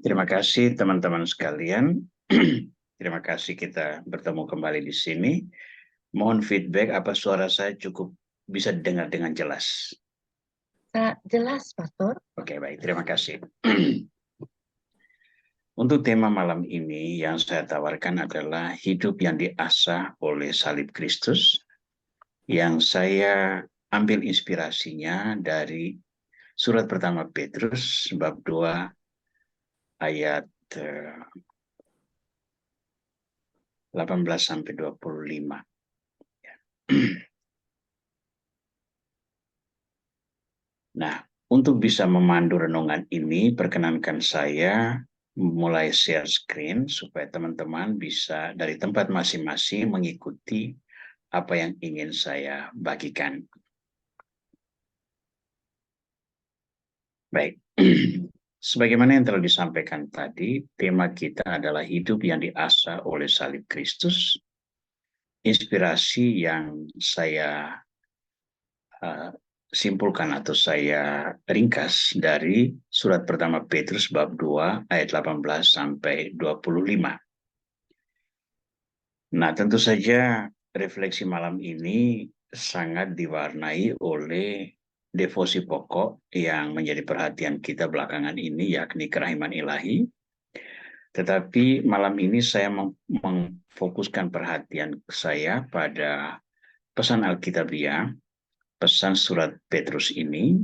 Terima kasih teman-teman sekalian. Terima kasih kita bertemu kembali di sini. Mohon feedback apa suara saya cukup bisa didengar dengan jelas. Jelas, Pastor. Oke, baik. Terima kasih. Untuk tema malam ini yang saya tawarkan adalah hidup yang diasah oleh salib Kristus, yang saya ambil inspirasinya dari surat pertama Petrus bab 2 ayat 18 sampai 25. Nah, untuk bisa memandu renungan ini, perkenankan saya mulai share screen supaya teman-teman bisa dari tempat masing-masing mengikuti apa yang ingin saya bagikan. Baik, sebagaimana yang telah disampaikan tadi, tema kita adalah hidup yang diasah oleh salib Kristus. Inspirasi yang saya simpulkan atau saya ringkas dari surat pertama Petrus bab 2 ayat 18 sampai 25. Nah, tentu saja refleksi malam ini sangat diwarnai oleh devosi pokok yang menjadi perhatian kita belakangan ini, yakni kerahiman ilahi. Tetapi malam ini saya memfokuskan perhatian saya pada pesan Alkitabiah, pesan surat Petrus ini,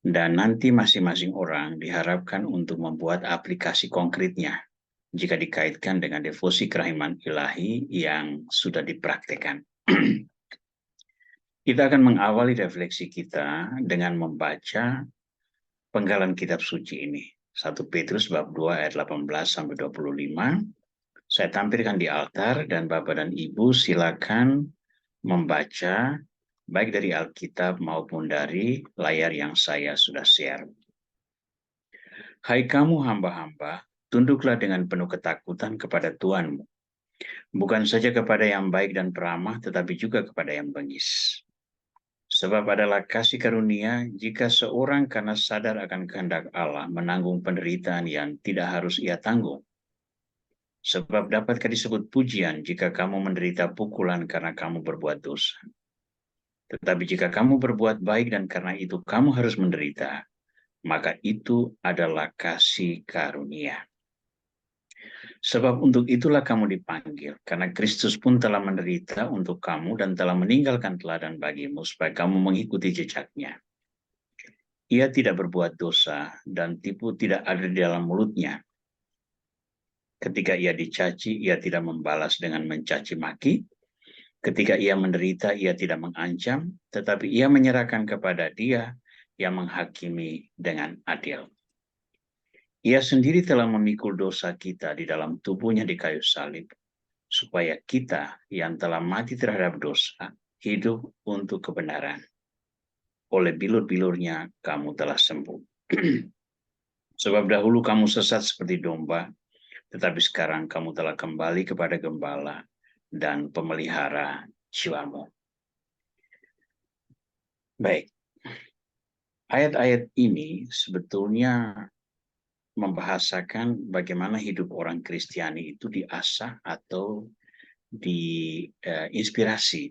dan nanti masing-masing orang diharapkan untuk membuat aplikasi konkretnya jika dikaitkan dengan devosi kerahiman ilahi yang sudah dipraktekkan. Kita akan mengawali refleksi kita dengan membaca penggalan kitab suci ini. 1 Petrus bab 2 ayat 18 sampai 25. Saya tampilkan di altar dan Bapak dan Ibu silakan membaca baik dari Alkitab maupun dari layar yang saya sudah share. Hai kamu hamba-hamba, tunduklah dengan penuh ketakutan kepada Tuhanmu. Bukan saja kepada yang baik dan peramah, tetapi juga kepada yang bengis. Sebab adalah kasih karunia jika seorang karena sadar akan kehendak Allah menanggung penderitaan yang tidak harus ia tanggung. Sebab dapatkah disebut pujian jika kamu menderita pukulan karena kamu berbuat dosa. Tetapi jika kamu berbuat baik dan karena itu kamu harus menderita, maka itu adalah kasih karunia. Sebab untuk itulah kamu dipanggil, karena Kristus pun telah menderita untuk kamu dan telah meninggalkan teladan bagimu supaya kamu mengikuti jejaknya. Ia tidak berbuat dosa dan tipu tidak ada di dalam mulutnya. Ketika ia dicaci, ia tidak membalas dengan mencaci maki. Ketika ia menderita, ia tidak mengancam, tetapi ia menyerahkan kepada Dia yang menghakimi dengan adil. Ia sendiri telah memikul dosa kita di dalam tubuhnya di kayu salib, supaya kita yang telah mati terhadap dosa, hidup untuk kebenaran. Oleh bilur-bilurnya kamu telah sembuh. Sebab dahulu kamu sesat seperti domba, tetapi sekarang kamu telah kembali kepada gembala dan pemelihara jiwamu. Baik, ayat-ayat ini sebetulnya membahasakan bagaimana hidup orang Kristiani itu diasah atau diinspirasi,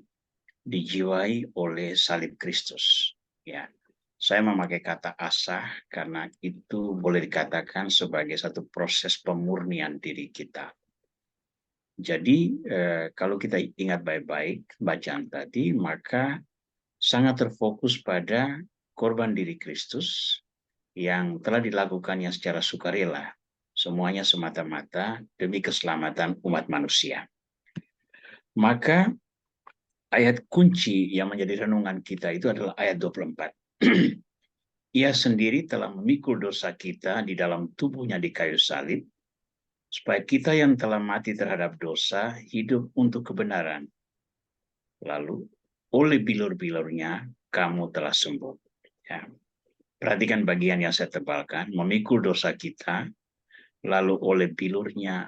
dijiwai oleh salib Kristus. Ya, saya memakai kata asah karena itu boleh dikatakan sebagai satu proses pemurnian diri kita. Jadi kalau kita ingat baik-baik bacaan tadi, maka sangat terfokus pada korban diri Kristus yang telah dilakukannya secara sukarela, semuanya semata-mata demi keselamatan umat manusia. Maka ayat kunci yang menjadi renungan kita itu adalah ayat 24. Ia sendiri telah memikul dosa kita di dalam tubuhnya di kayu salib, supaya kita yang telah mati terhadap dosa hidup untuk kebenaran. Lalu oleh bilur-bilurnya kamu telah sembuh. Ya. Perhatikan bagian yang saya tebalkan, memikul dosa kita, lalu oleh bilurnya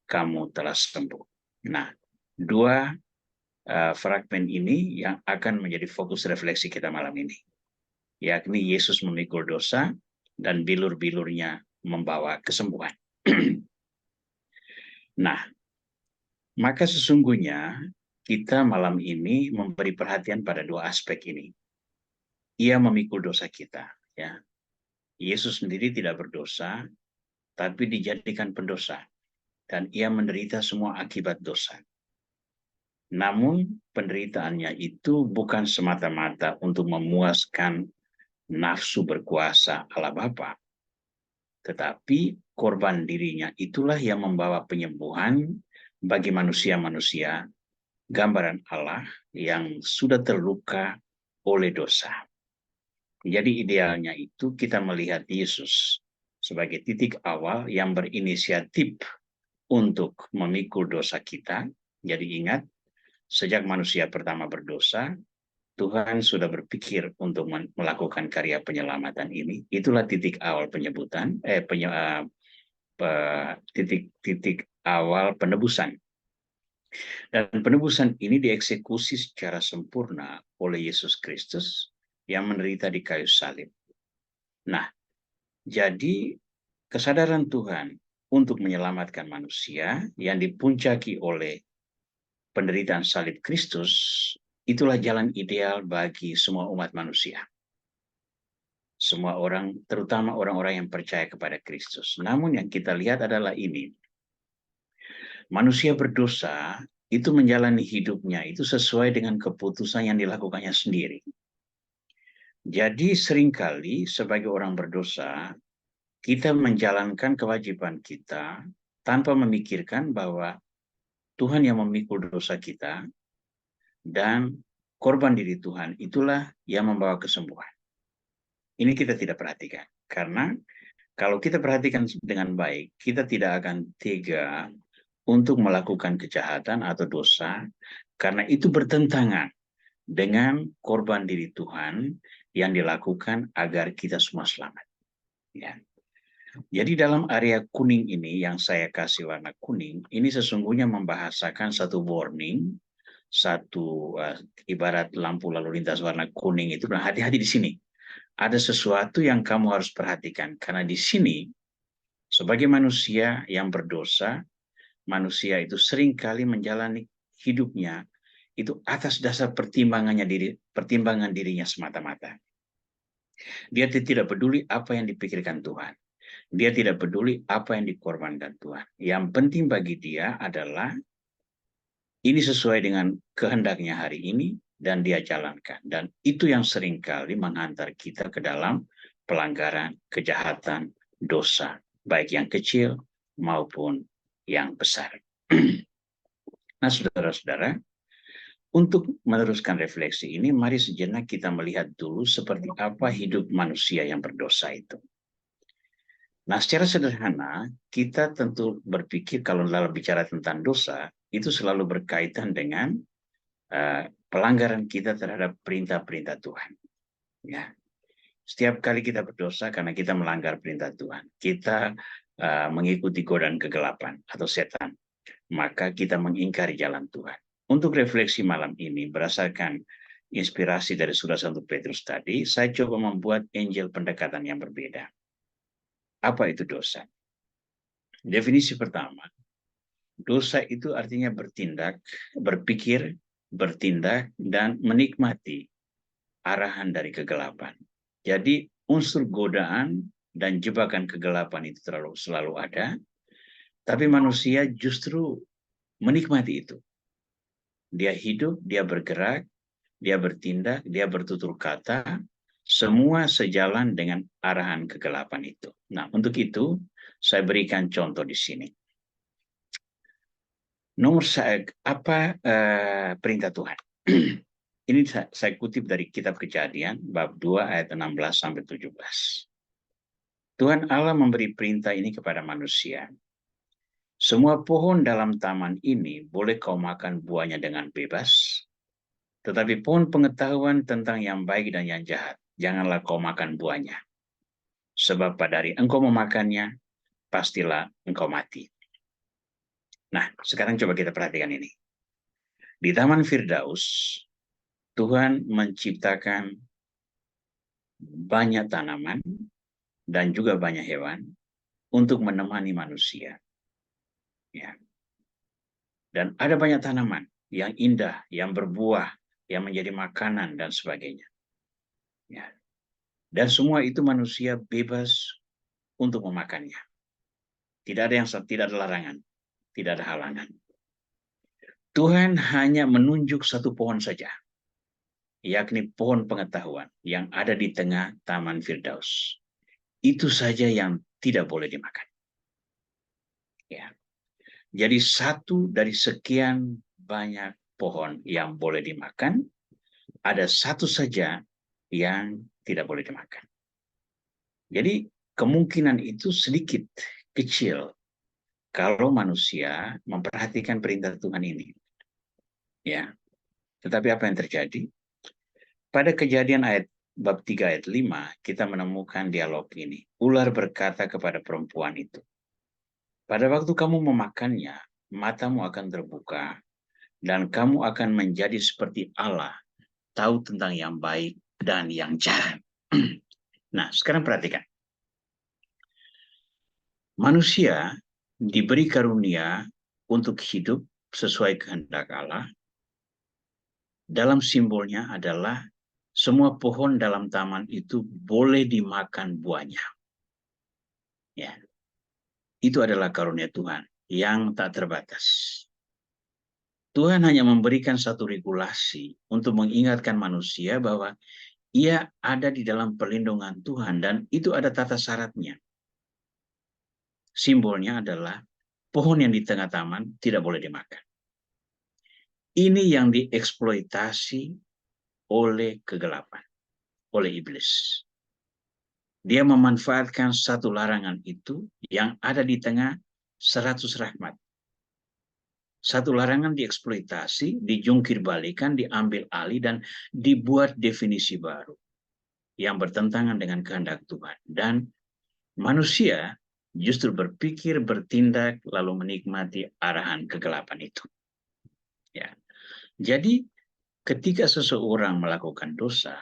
kamu telah sembuh. Nah, dua fragmen ini yang akan menjadi fokus refleksi kita malam ini. Yakni Yesus memikul dosa dan bilur-bilurnya membawa kesembuhan. Nah, maka sesungguhnya kita malam ini memberi perhatian pada dua aspek ini. Ia memikul dosa kita, ya. Yesus sendiri tidak berdosa, tapi dijadikan pendosa, dan ia menderita semua akibat dosa. Namun penderitaannya itu bukan semata-mata untuk memuaskan nafsu berkuasa Allah Bapa, tetapi korban dirinya itulah yang membawa penyembuhan bagi manusia-manusia, gambaran Allah yang sudah terluka oleh dosa. Jadi idealnya itu kita melihat Yesus sebagai titik awal yang berinisiatif untuk memikul dosa kita. Jadi ingat, sejak manusia pertama berdosa, Tuhan sudah berpikir untuk melakukan karya penyelamatan ini. Itulah titik awal penyebutan, titik awal penebusan. Dan penebusan ini dieksekusi secara sempurna oleh Yesus Kristus yang menderita di kayu salib. Nah, jadi kesadaran Tuhan untuk menyelamatkan manusia yang dipuncaki oleh penderitaan salib Kristus, itulah jalan ideal bagi semua umat manusia. Semua orang, terutama orang-orang yang percaya kepada Kristus. Namun yang kita lihat adalah ini. Manusia berdosa itu menjalani hidupnya itu sesuai dengan keputusan yang dilakukannya sendiri. Jadi seringkali sebagai orang berdosa, kita menjalankan kewajiban kita tanpa memikirkan bahwa Tuhan yang memikul dosa kita dan korban diri Tuhan itulah yang membawa kesembuhan. Ini kita tidak perhatikan. Karena kalau kita perhatikan dengan baik, kita tidak akan tega untuk melakukan kejahatan atau dosa, karena itu bertentangan dengan korban diri Tuhan yang dilakukan agar kita semua selamat. Ya. Jadi dalam area kuning ini yang saya kasih warna kuning, ini sesungguhnya membahasakan satu warning, satu ibarat lampu lalu lintas warna kuning itu, nah hati-hati di sini. Ada sesuatu yang kamu harus perhatikan, karena di sini sebagai manusia yang berdosa, manusia itu seringkali menjalani hidupnya itu atas dasar pertimbangan dirinya semata-mata. Dia tidak peduli apa yang dipikirkan Tuhan. Dia tidak peduli apa yang dikorbankan Tuhan. Yang penting bagi dia adalah ini sesuai dengan kehendaknya hari ini dan dia jalankan. Dan itu yang seringkali menghantar kita ke dalam pelanggaran, kejahatan, dosa, baik yang kecil maupun yang besar. Nah, saudara-saudara, untuk meneruskan refleksi ini, mari sejenak kita melihat dulu seperti apa hidup manusia yang berdosa itu. Nah, secara sederhana, kita tentu berpikir kalau dalam bicara tentang dosa, itu selalu berkaitan dengan pelanggaran kita terhadap perintah-perintah Tuhan. Ya. Setiap kali kita berdosa karena kita melanggar perintah Tuhan, kita mengikuti godaan kegelapan atau setan, maka kita mengingkari jalan Tuhan. Untuk refleksi malam ini, berdasarkan inspirasi dari surah 1 Petrus tadi, saya coba membuat angel pendekatan yang berbeda. Apa itu dosa? Definisi pertama, dosa itu artinya bertindak, berpikir, bertindak, dan menikmati arahan dari kegelapan. Jadi unsur godaan dan jebakan kegelapan itu selalu ada, tapi manusia justru menikmati itu. Dia hidup, dia bergerak, dia bertindak, dia bertutur kata, semua sejalan dengan arahan kegelapan itu. Nah, untuk itu saya berikan contoh di sini. Nomor apa perintah Tuhan? Ini saya kutip dari kitab Kejadian bab 2 ayat 16 sampai 17. Tuhan Allah memberi perintah ini kepada manusia. Semua pohon dalam taman ini boleh kau makan buahnya dengan bebas, tetapi pohon pengetahuan tentang yang baik dan yang jahat, janganlah kau makan buahnya. Sebab pada hari engkau memakannya, pastilah engkau mati. Nah, sekarang coba kita perhatikan ini. Di Taman Firdaus, Tuhan menciptakan banyak tanaman, dan juga banyak hewan untuk menemani manusia. Ya. Dan ada banyak tanaman yang indah, yang berbuah, yang menjadi makanan dan sebagainya. Ya. Dan semua itu manusia bebas untuk memakannya. Tidak ada larangan, tidak ada halangan. Tuhan hanya menunjuk satu pohon saja, yakni pohon pengetahuan yang ada di tengah Taman Firdaus. Itu saja yang tidak boleh dimakan. Ya. Jadi satu dari sekian banyak pohon yang boleh dimakan, ada satu saja yang tidak boleh dimakan. Jadi kemungkinan itu sedikit, kecil, kalau manusia memperhatikan perintah Tuhan ini. Ya. Tetapi apa yang terjadi? Pada Kejadian bab 3 ayat 5, kita menemukan dialog ini. Ular berkata kepada perempuan itu, pada waktu kamu memakannya, matamu akan terbuka, dan kamu akan menjadi seperti Allah, tahu tentang yang baik dan yang jahat. Nah, sekarang perhatikan. Manusia diberi karunia untuk hidup sesuai kehendak Allah. Dalam simbolnya adalah semua pohon dalam taman itu boleh dimakan buahnya. Ya. Itu adalah karunia Tuhan yang tak terbatas. Tuhan hanya memberikan satu regulasi untuk mengingatkan manusia bahwa ia ada di dalam perlindungan Tuhan dan itu ada tata syaratnya. Simbolnya adalah pohon yang di tengah taman tidak boleh dimakan. Ini yang dieksploitasi oleh kegelapan, oleh iblis. Dia memanfaatkan satu larangan itu yang ada di tengah 100 rahmat. Satu larangan dieksploitasi, dijungkir balikan, diambil alih, dan dibuat definisi baru yang bertentangan dengan kehendak Tuhan. Dan manusia justru berpikir, bertindak, lalu menikmati arahan kegelapan itu. Ya. Jadi ketika seseorang melakukan dosa,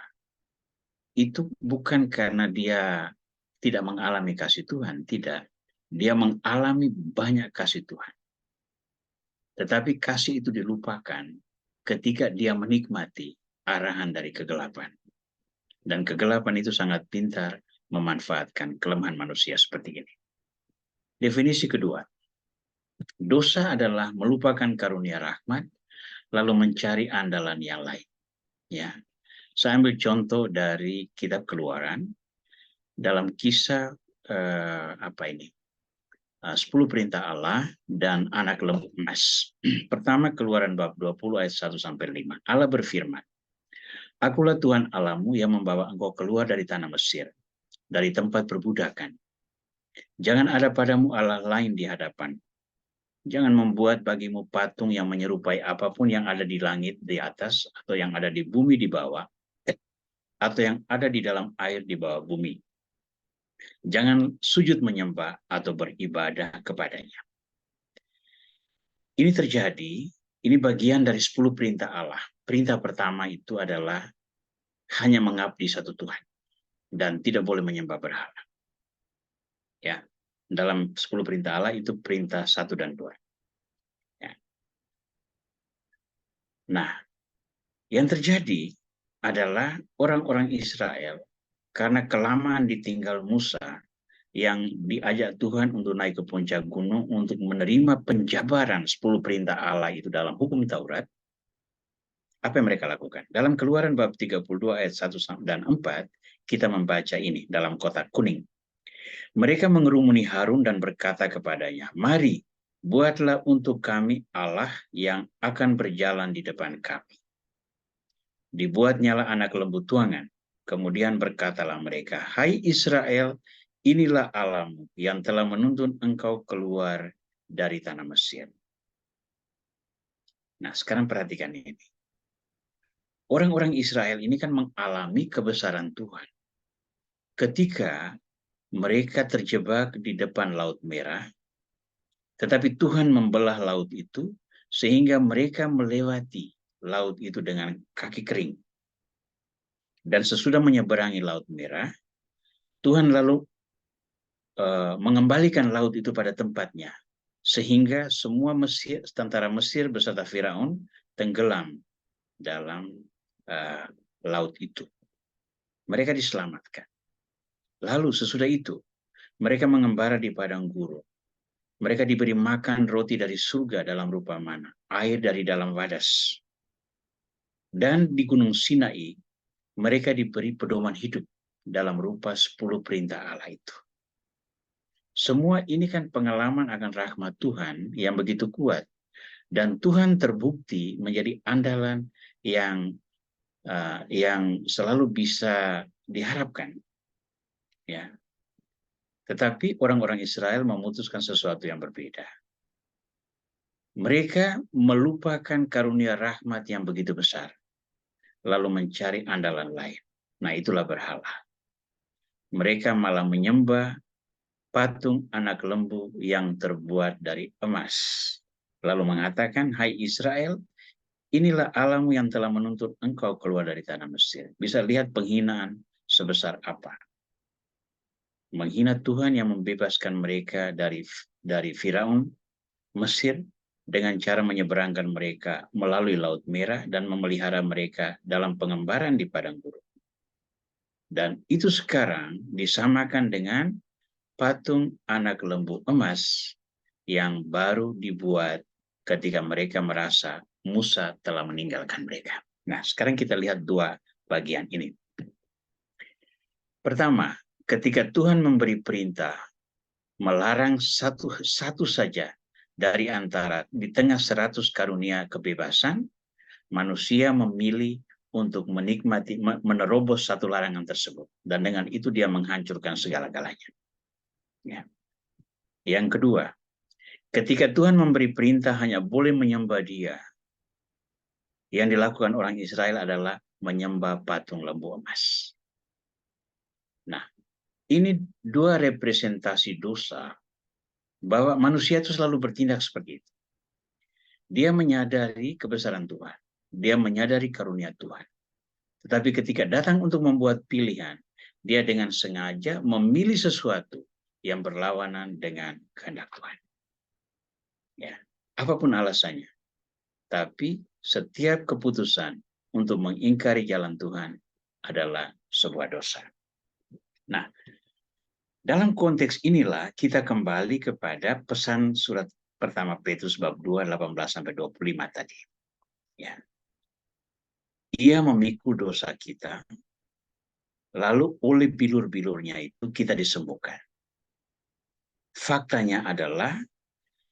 itu bukan karena dia tidak mengalami kasih Tuhan, tidak. Dia mengalami banyak kasih Tuhan. Tetapi kasih itu dilupakan ketika dia menikmati arahan dari kegelapan. Dan kegelapan itu sangat pintar memanfaatkan kelemahan manusia seperti ini. Definisi kedua, dosa adalah melupakan karunia rahmat, lalu mencari andalan yang lain. Ya, saya ambil contoh dari kitab Keluaran, dalam kisah 10 perintah Allah dan anak lembu emas. Pertama, Keluaran bab 20 ayat 1-5. Allah berfirman, Akulah Tuhan Allahmu yang membawa engkau keluar dari tanah Mesir, dari tempat perbudakan. Jangan ada padamu Allah lain di hadapan. Jangan membuat bagimu patung yang menyerupai apapun yang ada di langit di atas, atau yang ada di bumi di bawah, atau yang ada di dalam air di bawah bumi. Jangan sujud menyembah atau beribadah kepadanya. Ini terjadi, ini bagian dari 10 perintah Allah. Perintah pertama itu adalah hanya mengabdi satu Tuhan dan tidak boleh menyembah berhala. Ya, dalam 10 perintah Allah itu perintah 1 dan 2. Ya. Nah, yang terjadi adalah orang-orang Israel karena kelamaan ditinggal Musa yang diajak Tuhan untuk naik ke puncak gunung untuk menerima penjabaran 10 perintah Allah itu dalam hukum Taurat. Apa yang mereka lakukan? Dalam Keluaran bab 32 ayat 1 dan 4, kita membaca ini dalam kotak kuning. Mereka mengerumuni Harun dan berkata kepadanya, mari, buatlah untuk kami Allah yang akan berjalan di depan kami. Dibuatnyalah anak lembu tuangan. Kemudian berkatalah mereka, hai Israel, inilah Allahmu yang telah menuntun engkau keluar dari tanah Mesir. Nah, sekarang perhatikan ini. Orang-orang Israel ini kan mengalami kebesaran Tuhan. Ketika mereka terjebak di depan Laut Merah, tetapi Tuhan membelah laut itu sehingga mereka melewati laut itu dengan kaki kering. Dan sesudah menyeberangi Laut Merah, Tuhan lalu mengembalikan laut itu pada tempatnya, sehingga semua tentara Mesir beserta Firaun tenggelam dalam laut itu. Mereka diselamatkan. Lalu sesudah itu, mereka mengembara di padang gurun. Mereka diberi makan roti dari surga dalam rupa mana, air dari dalam wadas. Dan di Gunung Sinai, mereka diberi pedoman hidup dalam rupa 10 perintah Allah itu. Semua ini kan pengalaman akan rahmat Tuhan yang begitu kuat. Dan Tuhan terbukti menjadi andalan yang selalu bisa diharapkan. Ya. Tetapi orang-orang Israel memutuskan sesuatu yang berbeda. Mereka melupakan karunia rahmat yang begitu besar, lalu mencari andalan lain. Nah, itulah berhala. Mereka malah menyembah patung anak lembu yang terbuat dari emas. Lalu mengatakan, hai Israel, inilah Allahmu yang telah menuntut engkau keluar dari tanah Mesir. Bisa lihat penghinaan sebesar apa. Menghina Tuhan yang membebaskan mereka dari Firaun, Mesir, dengan cara menyeberangkan mereka melalui Laut Merah dan memelihara mereka dalam pengembaraan di padang gurun. Dan itu sekarang disamakan dengan patung anak lembu emas yang baru dibuat ketika mereka merasa Musa telah meninggalkan mereka. Nah, sekarang kita lihat dua bagian ini. Pertama, ketika Tuhan memberi perintah melarang satu saja dari antara di tengah 100 karunia kebebasan, manusia memilih untuk menikmati, menerobos satu larangan tersebut. Dan dengan itu dia menghancurkan segala-galanya. Ya. Yang kedua, ketika Tuhan memberi perintah hanya boleh menyembah Dia, yang dilakukan orang Israel adalah menyembah patung lembu emas. Nah, ini dua representasi dosa bahwa manusia itu selalu bertindak seperti itu. Dia menyadari kebesaran Tuhan. Dia menyadari karunia Tuhan. Tetapi ketika datang untuk membuat pilihan, dia dengan sengaja memilih sesuatu yang berlawanan dengan kehendak Tuhan. Ya, apapun alasannya. Tapi setiap keputusan untuk mengingkari jalan Tuhan adalah sebuah dosa. Nah, dalam konteks inilah kita kembali kepada pesan surat pertama Petrus bab 2, 18-25 tadi. Ya. Ia memikul dosa kita, lalu oleh bilur-bilurnya itu kita disembuhkan. Faktanya adalah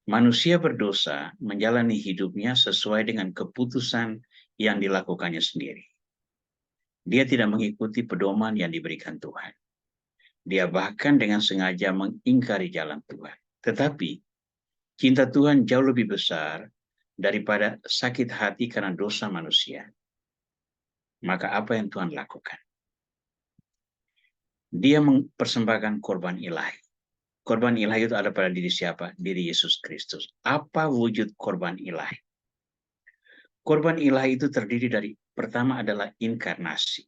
manusia berdosa menjalani hidupnya sesuai dengan keputusan yang dilakukannya sendiri. Dia tidak mengikuti pedoman yang diberikan Tuhan. Dia bahkan dengan sengaja mengingkari jalan Tuhan. Tetapi cinta Tuhan jauh lebih besar daripada sakit hati karena dosa manusia. Maka apa yang Tuhan lakukan? Dia mempersembahkan korban ilahi. Korban ilahi itu ada pada diri siapa? Diri Yesus Kristus. Apa wujud korban ilahi? Korban ilahi itu terdiri dari, pertama adalah inkarnasi.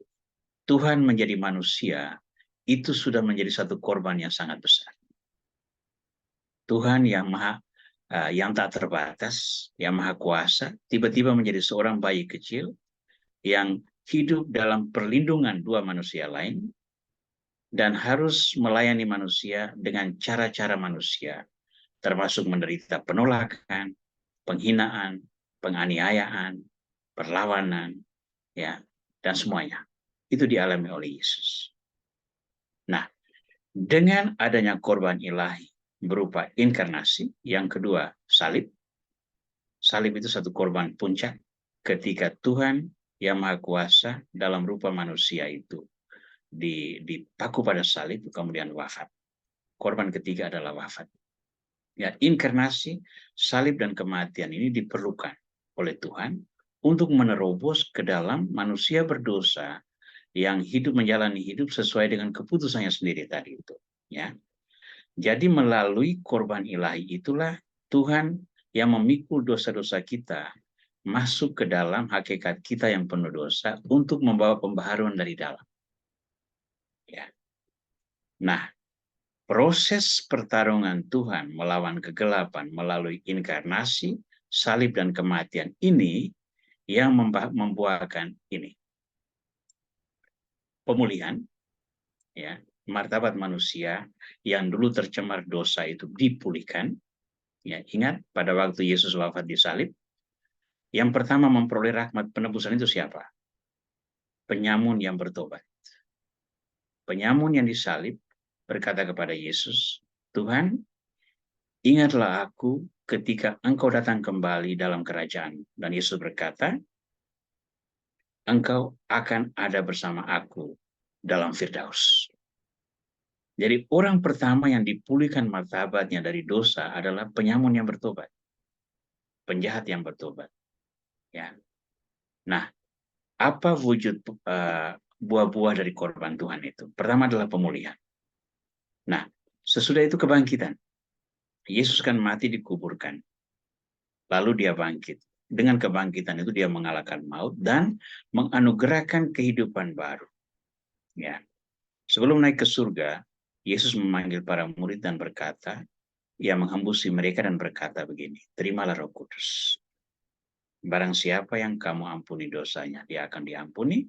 Tuhan menjadi manusia, itu sudah menjadi satu korban yang sangat besar. Tuhan yang tak terbatas, yang maha kuasa, tiba-tiba menjadi seorang bayi kecil yang hidup dalam perlindungan dua manusia lain dan harus melayani manusia dengan cara-cara manusia, termasuk menderita penolakan, penghinaan, penganiayaan, perlawanan, ya, dan semuanya. Itu dialami oleh Yesus. Nah, dengan adanya korban ilahi berupa inkarnasi, yang kedua salib. Salib itu satu korban puncak ketika Tuhan yang Maha Kuasa dalam rupa manusia itu dipaku pada salib kemudian wafat. Korban ketiga adalah wafat. Ya, inkarnasi, salib dan kematian ini diperlukan oleh Tuhan untuk menerobos ke dalam manusia berdosa yang hidup menjalani hidup sesuai dengan keputusannya sendiri tadi itu, ya. Jadi melalui korban ilahi itulah Tuhan yang memikul dosa-dosa kita masuk ke dalam hakikat kita yang penuh dosa untuk membawa pembaharuan dari dalam. Ya. Nah, Proses pertarungan Tuhan melawan kegelapan melalui inkarnasi, salib, dan kematian ini yang membuahkan ini. Pemulihan, ya, martabat manusia yang dulu tercemar dosa itu dipulihkan. Ya, ingat pada waktu Yesus wafat di salib, yang pertama memperoleh rahmat penebusan itu siapa? Penyamun yang bertobat. Penyamun yang disalib berkata kepada Yesus, Tuhan, ingatlah aku ketika engkau datang kembali dalam kerajaan. Dan Yesus berkata, engkau akan ada bersama aku dalam Firdaus. Jadi orang pertama yang dipulihkan martabatnya dari dosa adalah penyamun yang bertobat. Penjahat yang bertobat. Ya. Nah, apa wujud buah-buah dari korban Tuhan itu? Pertama adalah pemulihan. Nah, sesudah itu kebangkitan. Yesus kan mati dikuburkan. Lalu dia bangkit. Dengan kebangkitan itu dia mengalahkan maut dan menganugerahkan kehidupan baru. Ya. Sebelum naik ke surga, Yesus memanggil para murid dan berkata, ia menghembusi mereka dan berkata begini, terimalah Roh Kudus. Barang siapa yang kamu ampuni dosanya, dia akan diampuni.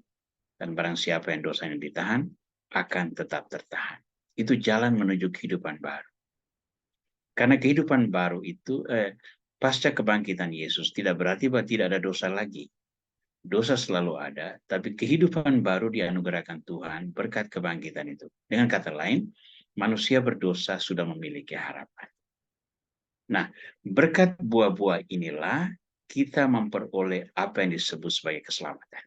Dan barang siapa yang dosanya ditahan, akan tetap tertahan. Itu jalan menuju kehidupan baru. Karena kehidupan baru itu, pasca kebangkitan Yesus, tidak berarti bahwa tidak ada dosa lagi. Dosa selalu ada, tapi kehidupan baru dianugerahkan Tuhan berkat kebangkitan itu. Dengan kata lain, manusia berdosa sudah memiliki harapan. Nah, berkat buah-buah inilah kita memperoleh apa yang disebut sebagai keselamatan.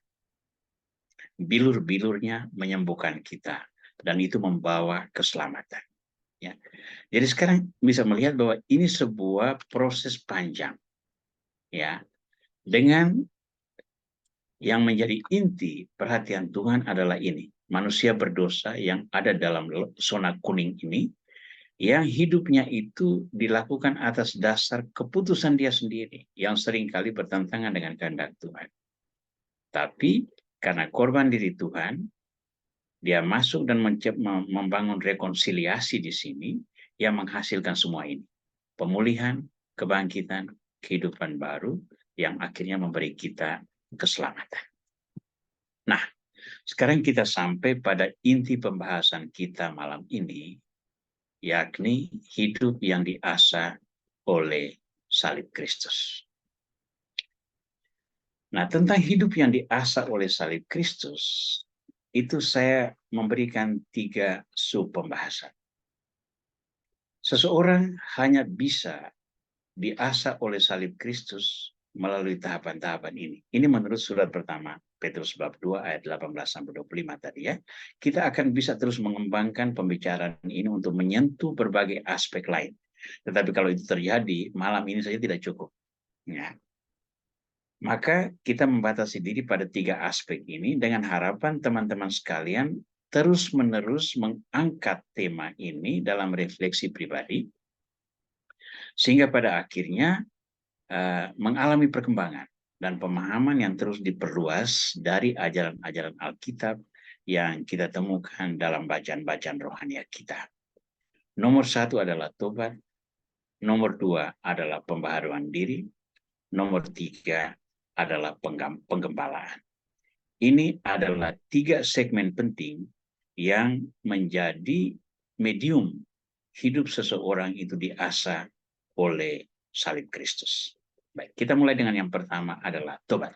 Bilur-bilurnya menyembuhkan kita, dan itu membawa keselamatan. Ya. Jadi sekarang bisa melihat bahwa ini sebuah proses panjang. Ya, dengan yang menjadi inti perhatian Tuhan adalah ini. Manusia berdosa yang ada dalam zona kuning ini, yang hidupnya itu dilakukan atas dasar keputusan dia sendiri, yang seringkali bertentangan dengan kehendak Tuhan. Tapi karena korban diri Tuhan, dia masuk dan membangun rekonsiliasi di sini, yang menghasilkan semua ini. Pemulihan, kebangkitan, kehidupan baru, yang akhirnya memberi kita keselamatan. Nah, sekarang kita sampai pada inti pembahasan kita malam ini, yakni hidup yang diasah oleh salib Kristus. Nah, tentang hidup yang diasah oleh salib Kristus, itu saya memberikan 3 sub pembahasan. Seseorang hanya bisa diasah oleh salib Kristus melalui tahapan-tahapan ini. Ini menurut surat pertama Petrus bab 2 ayat 18-25 tadi ya. Kita akan bisa terus mengembangkan pembicaraan ini untuk menyentuh berbagai aspek lain. Tetapi kalau itu terjadi, malam ini saja tidak cukup. Ya. Maka kita membatasi diri pada 3 aspek ini dengan harapan teman-teman sekalian terus-menerus mengangkat tema ini dalam refleksi pribadi, sehingga pada akhirnya mengalami perkembangan dan pemahaman yang terus diperluas dari ajaran-ajaran Alkitab yang kita temukan dalam bacaan-bacaan rohaniat kita. Nomor 1 adalah tobat, nomor 2 adalah pembaharuan diri, nomor 3 adalah penggembalaan. Ini adalah 3 segmen penting yang menjadi medium hidup seseorang itu diasah oleh salib Kristus. Baik, kita mulai dengan yang pertama adalah tobat.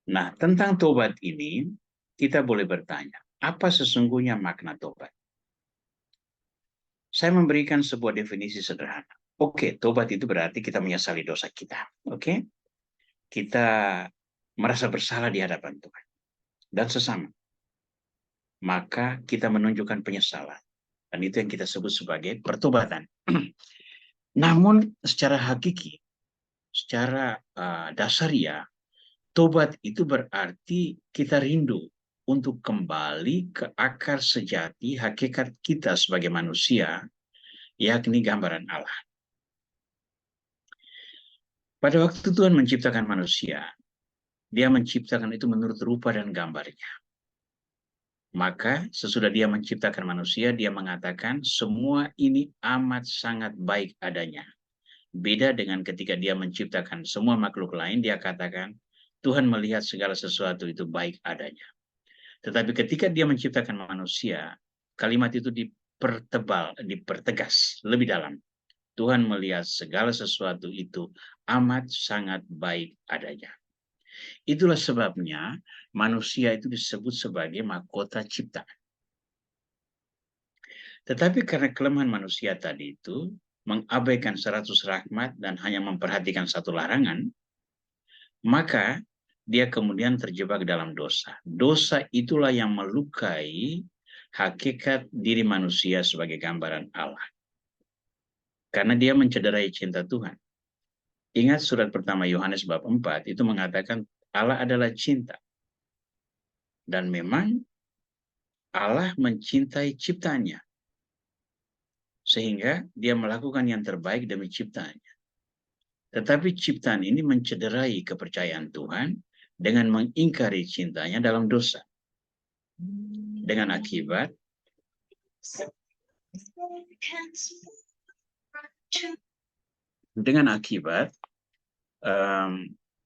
Nah, tentang tobat ini, kita boleh bertanya, apa sesungguhnya makna tobat? Saya memberikan sebuah definisi sederhana. Oke, tobat itu berarti kita menyesali dosa kita. Oke? Kita merasa bersalah di hadapan Tuhan dan sesama. Maka kita menunjukkan penyesalan. Dan itu yang kita sebut sebagai pertobatan. Namun secara hakiki, secara dasariah, tobat itu berarti kita rindu untuk kembali ke akar sejati hakikat kita sebagai manusia, yakni gambaran Allah. Pada waktu Tuhan menciptakan manusia, dia menciptakan itu menurut rupa dan gambarnya. Maka sesudah dia menciptakan manusia, dia mengatakan semua ini amat sangat baik adanya. Beda dengan ketika dia menciptakan semua makhluk lain, dia katakan Tuhan melihat segala sesuatu itu baik adanya. Tetapi ketika dia menciptakan manusia, kalimat itu dipertegas lebih dalam. Tuhan melihat segala sesuatu itu amat sangat baik adanya. Itulah sebabnya manusia itu disebut sebagai mahkota ciptaan. Tetapi karena kelemahan manusia tadi itu mengabaikan 100 rahmat dan hanya memperhatikan satu larangan, maka dia kemudian terjebak dalam dosa. Dosa itulah yang melukai hakikat diri manusia sebagai gambaran Allah. Karena dia mencederai cinta Tuhan. Ingat surat pertama Yohanes bab 4 itu mengatakan Allah adalah cinta. Dan memang Allah mencintai ciptaannya. Sehingga dia melakukan yang terbaik demi ciptaannya. Tetapi ciptaan ini mencederai kepercayaan Tuhan dengan mengingkari cintanya dalam dosa. Dengan akibat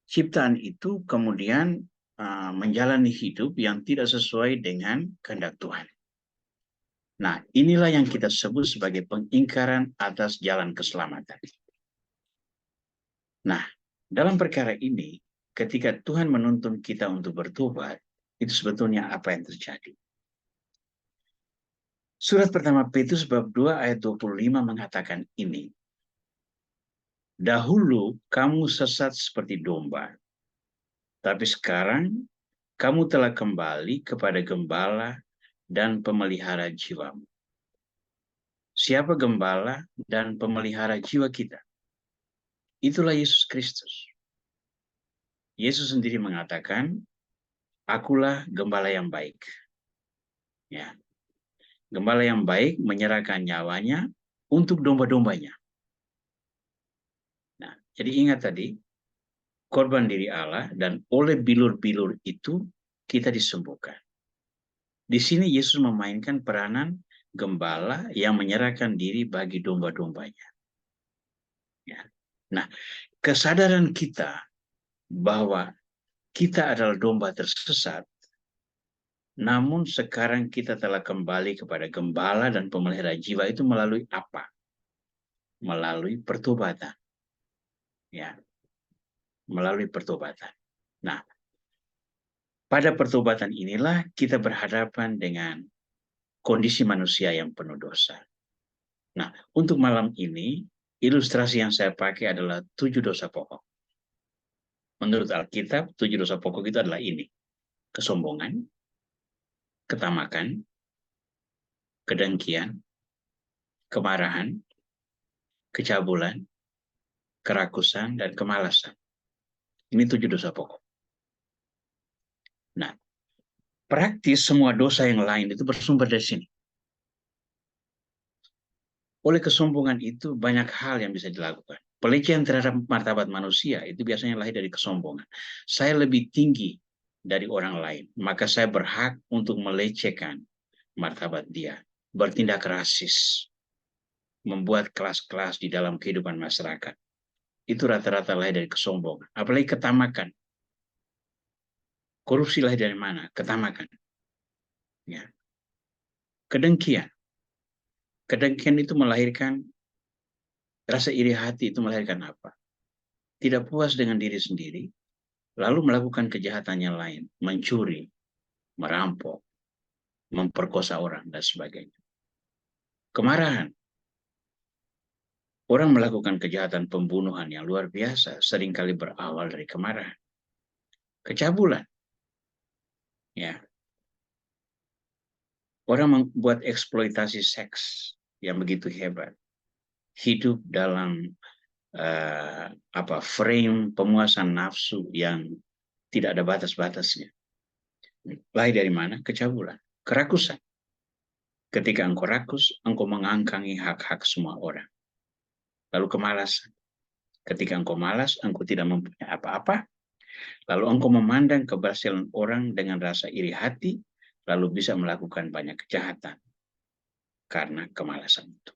ciptaan itu kemudian menjalani hidup yang tidak sesuai dengan kehendak Tuhan. Nah, inilah yang kita sebut sebagai pengingkaran atas jalan keselamatan. Nah, dalam perkara ini, ketika Tuhan menuntun kita untuk bertobat, itu sebetulnya apa yang terjadi. Surat pertama Petrus bab 2 ayat 25 mengatakan ini. Dahulu kamu sesat seperti domba, tapi sekarang kamu telah kembali kepada gembala dan pemelihara jiwamu. Siapa gembala dan pemelihara jiwa kita? Itulah Yesus Kristus. Yesus sendiri mengatakan, akulah gembala yang baik. Ya. Gembala yang baik menyerahkan nyawanya untuk domba-dombanya. Nah, jadi ingat tadi, korban diri Allah dan oleh bilur-bilur itu kita disembuhkan. Di sini Yesus memainkan peranan gembala yang menyerahkan diri bagi domba-dombanya. Ya. Nah, kesadaran kita bahwa kita adalah domba tersesat, namun sekarang kita telah kembali kepada gembala dan pemelihara jiwa itu melalui apa? Melalui pertobatan. Ya. Melalui pertobatan. Nah, pada pertobatan inilah kita berhadapan dengan kondisi manusia yang penuh dosa. Nah, untuk malam ini, ilustrasi yang saya pakai adalah 7 dosa pokok. Menurut Alkitab, 7 dosa pokok itu adalah ini. Kesombongan, ketamakan, kedengkian, kemarahan, kecabulan, kerakusan, dan kemalasan. Ini 7 dosa pokok. Nah, praktis semua dosa yang lain itu bersumber dari sini. Oleh kesombongan itu banyak hal yang bisa dilakukan. Pelecehan terhadap martabat manusia itu biasanya lahir dari kesombongan. Saya lebih tinggi dari orang lain, maka saya berhak untuk melecehkan martabat dia. Bertindak rasis, membuat kelas-kelas di dalam kehidupan masyarakat. Itu rata-rata lahir dari kesombongan. Apalagi ketamakan. Korupsi lahir dari mana? Ketamakan. Ya. Kedengkian. Kedengkian itu melahirkan rasa iri hati, itu melahirkan apa? Tidak puas dengan diri sendiri, lalu melakukan kejahatan yang lain, mencuri, merampok, memperkosa orang, dan sebagainya. Kemarahan. Orang melakukan kejahatan pembunuhan yang luar biasa, seringkali berawal dari kemarahan. Kecabulan. Ya. Orang membuat eksploitasi seks yang begitu hebat. Hidup dalam frame pemuasan nafsu yang tidak ada batas-batasnya. Lahir dari mana? Kecabulan. Kerakusan. Ketika engkau rakus, engkau mengangkangi hak-hak semua orang. Lalu kemalasan. Ketika engkau malas, engkau tidak mempunyai apa-apa, Lalu engkau memandang keberhasilan orang dengan rasa iri hati, lalu bisa melakukan banyak kejahatan karena kemalasan itu.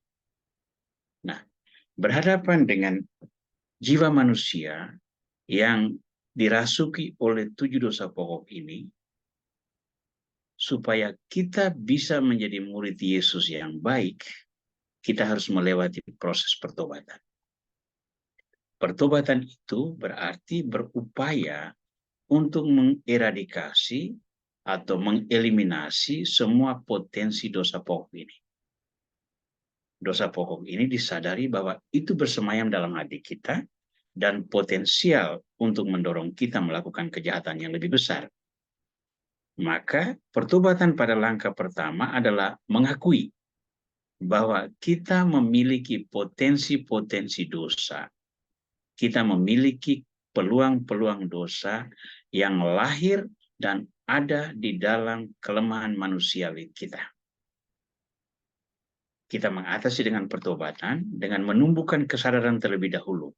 Nah, berhadapan dengan jiwa manusia yang dirasuki oleh 7 dosa pokok ini, supaya kita bisa menjadi murid Yesus yang baik, kita harus melewati proses pertobatan. Pertobatan itu berarti berupaya untuk mengeradikasi atau mengeliminasi semua potensi dosa pokok ini. Dosa pokok ini disadari bahwa itu bersemayam dalam hati kita dan potensial untuk mendorong kita melakukan kejahatan yang lebih besar. Maka pertobatan pada langkah pertama adalah mengakui bahwa kita memiliki potensi-potensi dosa. Kita memiliki peluang-peluang dosa yang lahir dan ada di dalam kelemahan manusiawi kita. Kita mengatasi dengan pertobatan, dengan menumbuhkan kesadaran terlebih dahulu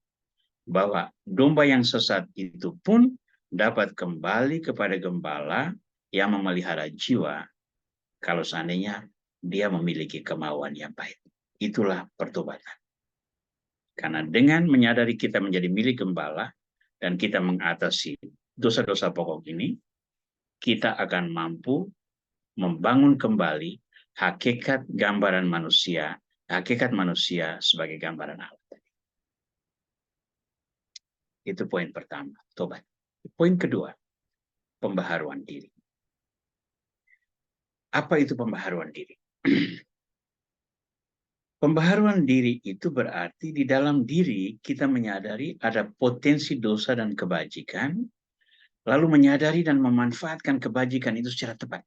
bahwa domba yang sesat itu pun dapat kembali kepada gembala yang memelihara jiwa kalau seandainya dia memiliki kemauan yang baik. Itulah pertobatan. Karena dengan menyadari kita menjadi milik gembala dan kita mengatasi dosa-dosa pokok ini, kita akan mampu membangun kembali hakikat gambaran manusia, hakikat manusia sebagai gambaran Allah. Itu poin pertama, tobat. Poin kedua, pembaharuan diri. Apa itu pembaharuan diri? Pembaharuan diri itu berarti di dalam diri kita menyadari ada potensi dosa dan kebajikan, lalu menyadari dan memanfaatkan kebajikan itu secara tepat.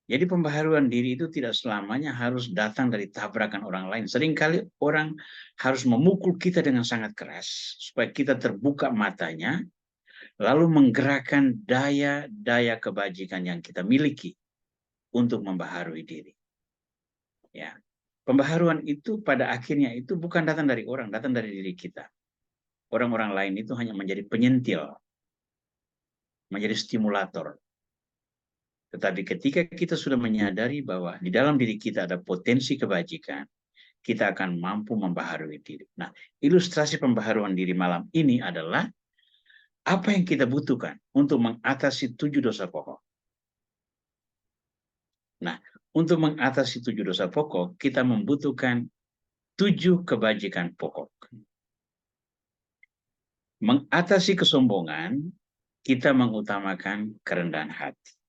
Jadi pembaharuan diri itu tidak selamanya harus datang dari tabrakan orang lain. Seringkali orang harus memukul kita dengan sangat keras supaya kita terbuka matanya, lalu menggerakkan daya-daya kebajikan yang kita miliki untuk membaharui diri. Ya, pembaharuan itu pada akhirnya itu bukan datang dari orang, datang dari diri kita. Orang-orang lain itu hanya menjadi penyentil, menjadi stimulator. Tetapi ketika kita sudah menyadari bahwa di dalam diri kita ada potensi kebajikan, kita akan mampu membaharui diri. Nah, ilustrasi pembaharuan diri malam ini adalah apa yang kita butuhkan untuk mengatasi 7 dosa pokok. Nah, untuk mengatasi 7 dosa pokok, kita membutuhkan 7 kebajikan pokok. Mengatasi kesombongan, kita mengutamakan kerendahan hati.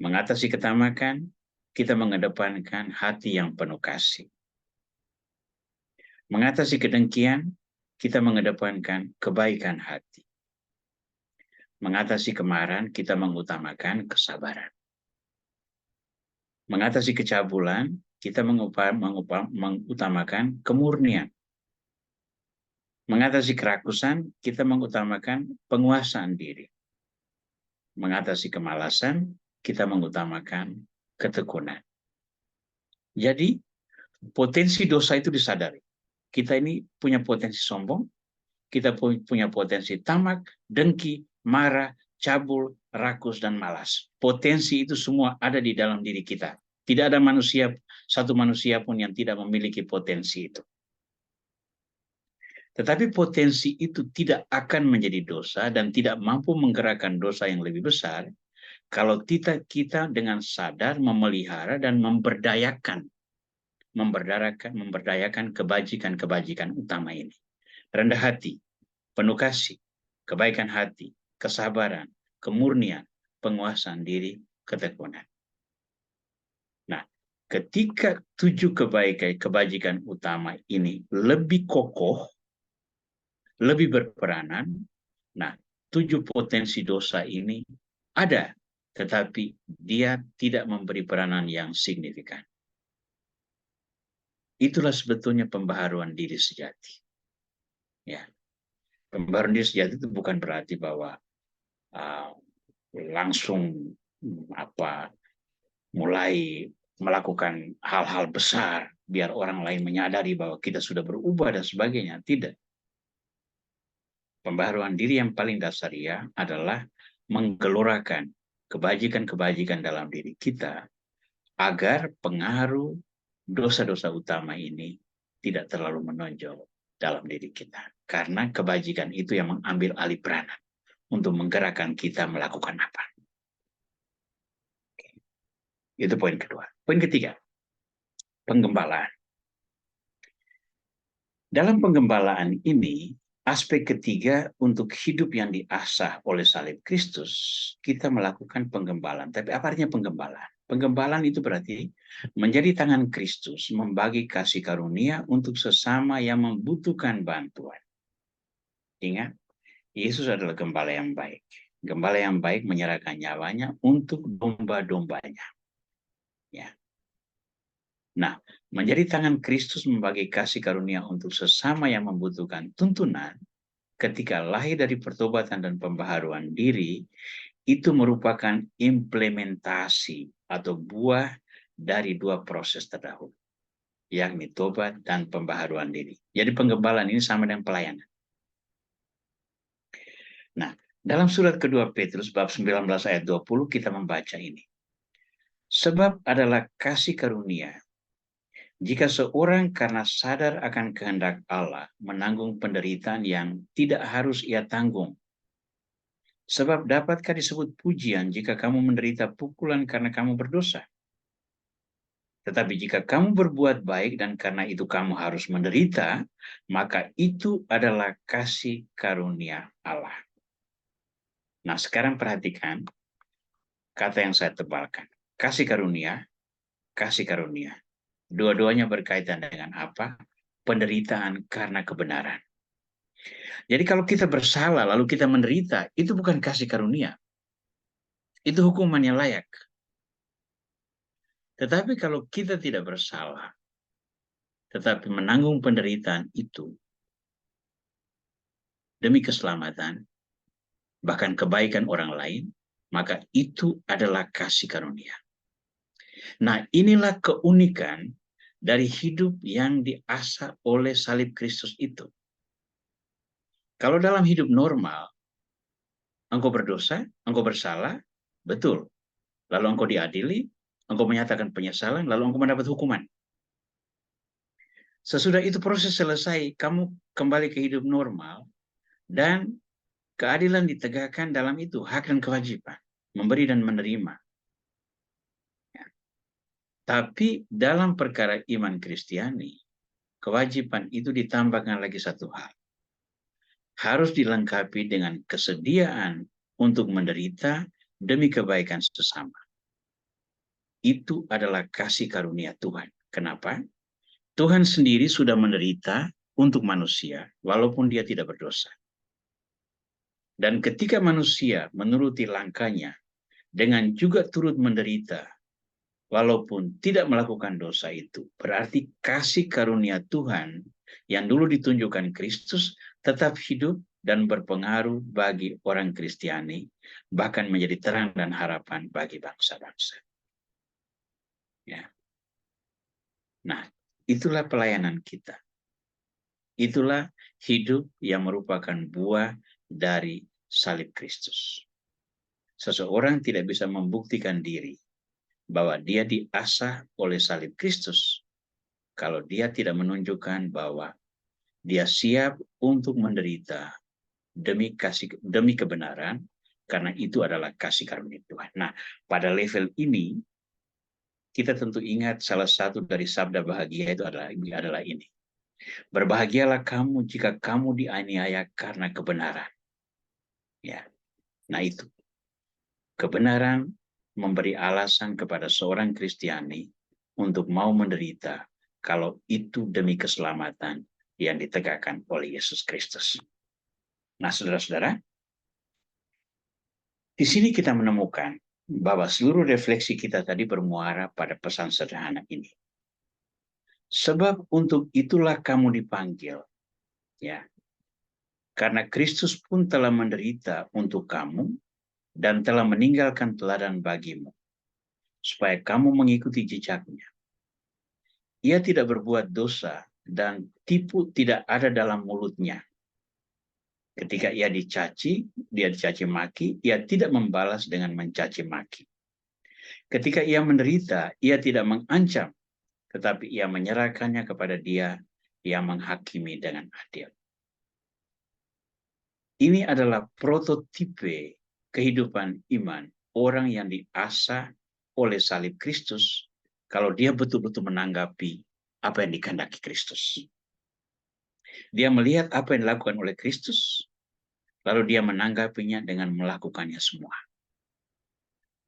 Mengatasi ketamakan, kita mengedepankan hati yang penuh kasih. Mengatasi kedengkian, kita mengedepankan kebaikan hati. Mengatasi kemarahan, kita mengutamakan kesabaran. Mengatasi kecabulan, kita mengutamakan kemurnian. Mengatasi kerakusan, kita mengutamakan penguasaan diri. Mengatasi kemalasan, kita mengutamakan ketekunan. Jadi, potensi dosa itu disadari. Kita ini punya potensi sombong, kita punya potensi tamak, dengki, marah, cabul, rakus, dan malas. Potensi itu semua ada di dalam diri kita. Tidak ada manusia, satu manusia pun yang tidak memiliki potensi itu. Tetapi potensi itu tidak akan menjadi dosa dan tidak mampu menggerakkan dosa yang lebih besar kalau kita dengan sadar memelihara dan memberdayakan kebajikan-kebajikan utama ini. Rendah hati, penuh kasih, kebaikan hati, kesabaran, kemurnian, penguasaan diri, ketekunan. Nah, ketika 7 kebajikan utama ini lebih kokoh, lebih berperanan, nah 7 potensi dosa ini ada, tetapi dia tidak memberi peranan yang signifikan. Itulah sebetulnya pembaharuan diri sejati. Ya, pembaharuan diri sejati itu bukan berarti bahwa langsung mulai melakukan hal-hal besar biar orang lain menyadari bahwa kita sudah berubah dan sebagainya. Tidak. Pembaharuan diri yang paling dasariah adalah menggelorakan kebajikan-kebajikan dalam diri kita agar pengaruh dosa-dosa utama ini tidak terlalu menonjol dalam diri kita. Karena kebajikan itu yang mengambil alih peranan untuk menggerakkan kita melakukan apa. Itu poin kedua. Poin ketiga, penggembalaan. Dalam penggembalaan ini, aspek ketiga untuk hidup yang diasah oleh salib Kristus, kita melakukan penggembalaan. Tapi apa artinya penggembalaan? Penggembalaan itu berarti menjadi tangan Kristus membagi kasih karunia untuk sesama yang membutuhkan bantuan. Ingat, Yesus adalah gembala yang baik. Gembala yang baik menyerahkan nyawanya untuk domba-dombanya. Ya. Nah, menjadi tangan Kristus membagi kasih karunia untuk sesama yang membutuhkan tuntunan ketika lahir dari pertobatan dan pembaharuan diri, itu merupakan implementasi atau buah dari dua proses terdahulu, yakni tobat dan pembaharuan diri. Jadi penggembalaan ini sama dengan pelayanan. Nah, dalam surat kedua Petrus bab 19 ayat 20 kita membaca ini. Sebab adalah kasih karunia jika seorang karena sadar akan kehendak Allah menanggung penderitaan yang tidak harus ia tanggung. Sebab dapatkah disebut pujian jika kamu menderita pukulan karena kamu berdosa? Tetapi jika kamu berbuat baik dan karena itu kamu harus menderita, maka itu adalah kasih karunia Allah. Nah, sekarang perhatikan kata yang saya tebalkan. Kasih karunia, kasih karunia. Dua-duanya berkaitan dengan apa? Penderitaan karena kebenaran. Jadi kalau kita bersalah lalu kita menderita, itu bukan kasih karunia. Itu hukuman yang layak. Tetapi kalau kita tidak bersalah, tetapi menanggung penderitaan itu demi keselamatan, bahkan kebaikan orang lain, maka itu adalah kasih karunia. Nah, inilah keunikan dari hidup yang diasah oleh salib Kristus itu. Kalau dalam hidup normal, engkau berdosa, engkau bersalah, betul. Lalu engkau diadili, engkau menyatakan penyesalan, lalu engkau mendapat hukuman. Sesudah itu proses selesai, kamu kembali ke hidup normal, dan keadilan ditegakkan dalam itu, hak dan kewajiban, memberi dan menerima. Ya. Tapi dalam perkara iman Kristiani, kewajiban itu ditambahkan lagi satu hal. Harus dilengkapi dengan kesediaan untuk menderita demi kebaikan sesama. Itu adalah kasih karunia Tuhan. Kenapa? Tuhan sendiri sudah menderita untuk manusia, walaupun dia tidak berdosa. Dan ketika manusia menuruti langkahnya, dengan juga turut menderita, walaupun tidak melakukan dosa itu, berarti kasih karunia Tuhan yang dulu ditunjukkan Kristus tetap hidup dan berpengaruh bagi orang Kristiani, bahkan menjadi terang dan harapan bagi bangsa-bangsa. Ya. Nah, itulah pelayanan kita. Itulah hidup yang merupakan buah dari salib Kristus. Seseorang tidak bisa membuktikan diri bahwa dia diasah oleh salib Kristus kalau dia tidak menunjukkan bahwa dia siap untuk menderita demi kebenaran, karena itu adalah kasih karunia Tuhan. Nah, pada level ini kita tentu ingat salah satu dari sabda bahagia itu adalah ini. Berbahagialah kamu jika kamu dianiaya karena kebenaran. Ya. Nah, itu. Kebenaran memberi alasan kepada seorang Kristiani untuk mau menderita kalau itu demi keselamatan yang ditegakkan oleh Yesus Kristus. Nah, saudara-saudara, di sini kita menemukan bahwa seluruh refleksi kita tadi bermuara pada pesan sederhana ini. Sebab untuk itulah kamu dipanggil, ya. Karena Kristus pun telah menderita untuk kamu dan telah meninggalkan teladan bagimu, supaya kamu mengikuti jejaknya. Ia tidak berbuat dosa dan tipu tidak ada dalam mulutnya. Ketika ia dicaci maki, ia tidak membalas dengan mencaci maki. Ketika ia menderita, ia tidak mengancam, tetapi ia menyerahkannya kepada Dia yang menghakimi dengan adil. Ini adalah prototipe kehidupan iman orang yang diasah oleh salib Kristus kalau dia betul-betul menanggapi apa yang dikehendaki Kristus. Dia melihat apa yang dilakukan oleh Kristus, lalu dia menanggapinya dengan melakukannya semua.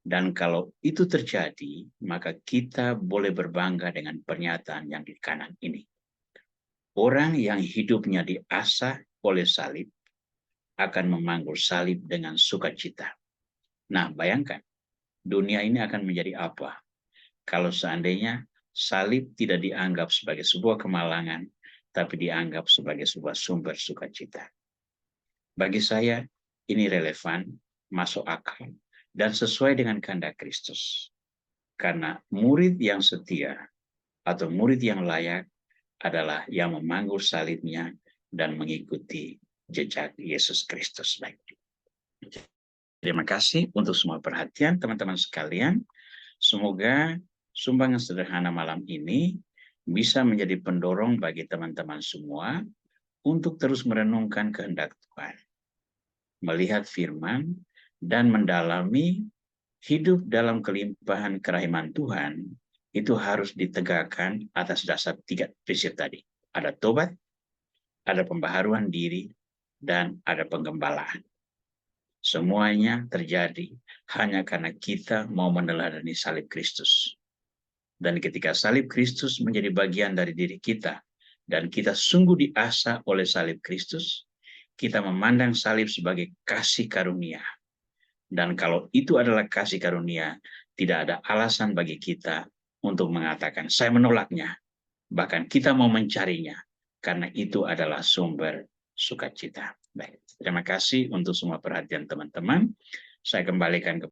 Dan kalau itu terjadi, maka kita boleh berbangga dengan pernyataan yang di kanan ini. Orang yang hidupnya diasah oleh salib akan memanggul salib dengan sukacita. Nah, bayangkan, dunia ini akan menjadi apa kalau seandainya salib tidak dianggap sebagai sebuah kemalangan, tapi dianggap sebagai sebuah sumber sukacita. Bagi saya, ini relevan, masuk akal, dan sesuai dengan kehendak Kristus. Karena murid yang setia atau murid yang layak adalah yang memanggul salibnya dan mengikuti jejak Yesus Kristus. Baik. Terima kasih untuk semua perhatian teman-teman sekalian. Semoga sumbangan sederhana malam ini bisa menjadi pendorong bagi teman-teman semua untuk terus merenungkan kehendak Tuhan, melihat firman, dan mendalami hidup dalam kelimpahan kerahiman Tuhan. Itu harus ditegakkan atas dasar 3 prinsip tadi. Ada tobat, ada pembaharuan diri, dan ada penggembalaan. Semuanya terjadi hanya karena kita mau meneladani salib Kristus. Dan ketika salib Kristus menjadi bagian dari diri kita, dan kita sungguh diasah oleh salib Kristus, kita memandang salib sebagai kasih karunia. Dan kalau itu adalah kasih karunia, tidak ada alasan bagi kita untuk mengatakan, saya menolaknya. Bahkan kita mau mencarinya, karena itu adalah sumber sukacita. Baik, terima kasih untuk semua perhatian teman-teman. Saya kembalikan ke